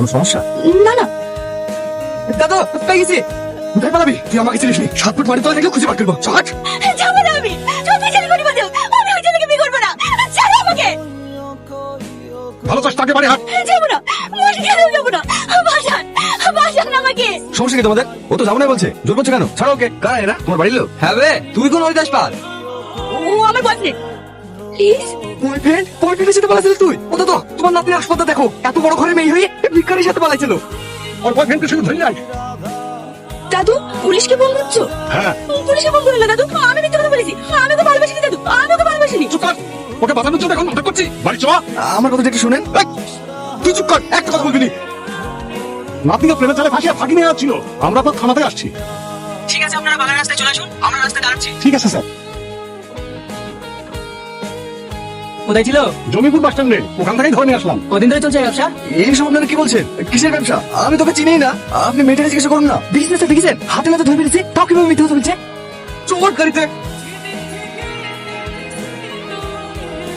কোনো সমস্যা? না না। দাদা পেয়ে গেছি। কোথায় পালাবি? তুই আমাকে চিনিস নি। 7 ফুট মাটি তলা দেখলে খুঁজে বার করবো। চট যাবো না আমি, সত্যি ছেলে করি বাদেও আমি ওই ছেলেকে বিয়ে করবো না। ছাড়ো আমাকে। ভালো চাস তাকে বাড়ি হাট। যাবো না, মরে গেলেও যাবো না। বাসান, বাসান আমাকে। সমস্যা কি তোমাদের? ও তো যাবো না বলছে, জোর করছে কেন? ছাড়ো ওকে। কারা এরা? তোমার বাড়ির লোক? হ্যাঁ বে, তুই কোন ওই দাসপাল? ও আমার বয়ফ্রেন্ড। প্লিজ। বয়ফ্রেন্ড? বয়ফ্রেন্ডের সাথে পালাইছিল তুই? ও তো তোমার নাতনির হাসপাতাল দেখো, এত বড় ঘরে মেয়ে হয়ে ভিক্ষারির সাথে পালাইছিল। ওর বয়ফ্রেন্ডকে শুধু ধরে নাই। দাদু পুলিশকে ফোন করছো? হ্যাঁ। পুলিশকে ফোন করলে দাদু? আমি মিথ্যা কথা বলেছি, আমি ওকে ভালোবাসিনি দাদু, আমি ওকে ভালোবাসিনি। চুপ কর। ওকে বাঁচানোর জন্য এখন নাটক করছি। বাড়ি চল। আমার কথাটা একটু শুনেন। এই, তুই চুপ কর, একটা কথা বলবি না। নাতনিকে প্রেমে চালে ফাঁসিয়ে ফাঁকি নিয়ে যাচ্ছিল। আমরা তো থানাতে আসছি। ঠিক আছে, আপনারা বাগান রাস্তায় চলে আসুন, আমরা রাস্তায় দাঁড়াচ্ছি। ঠিক আছে স্যার। কোথায় ছিল? জমিপুর বাস স্ট্যান্ডে, ওখান থেকেই ধরে নিয়ে আসলাম। কদিন ধরে চলছে ব্যবসা? এইসব আপনারা কি বলছেন? কিসের ব্যবসা? আমি তোকে চিনি না। আপনি মেয়েটাকে জিজ্ঞাসা করুন না। বিজনেসটা দেখেছেন, হাতে নাতে ধরে ফেলেছে, তাও কিভাবে মিথ্যা কথা বলছে? চোর গাড়িতে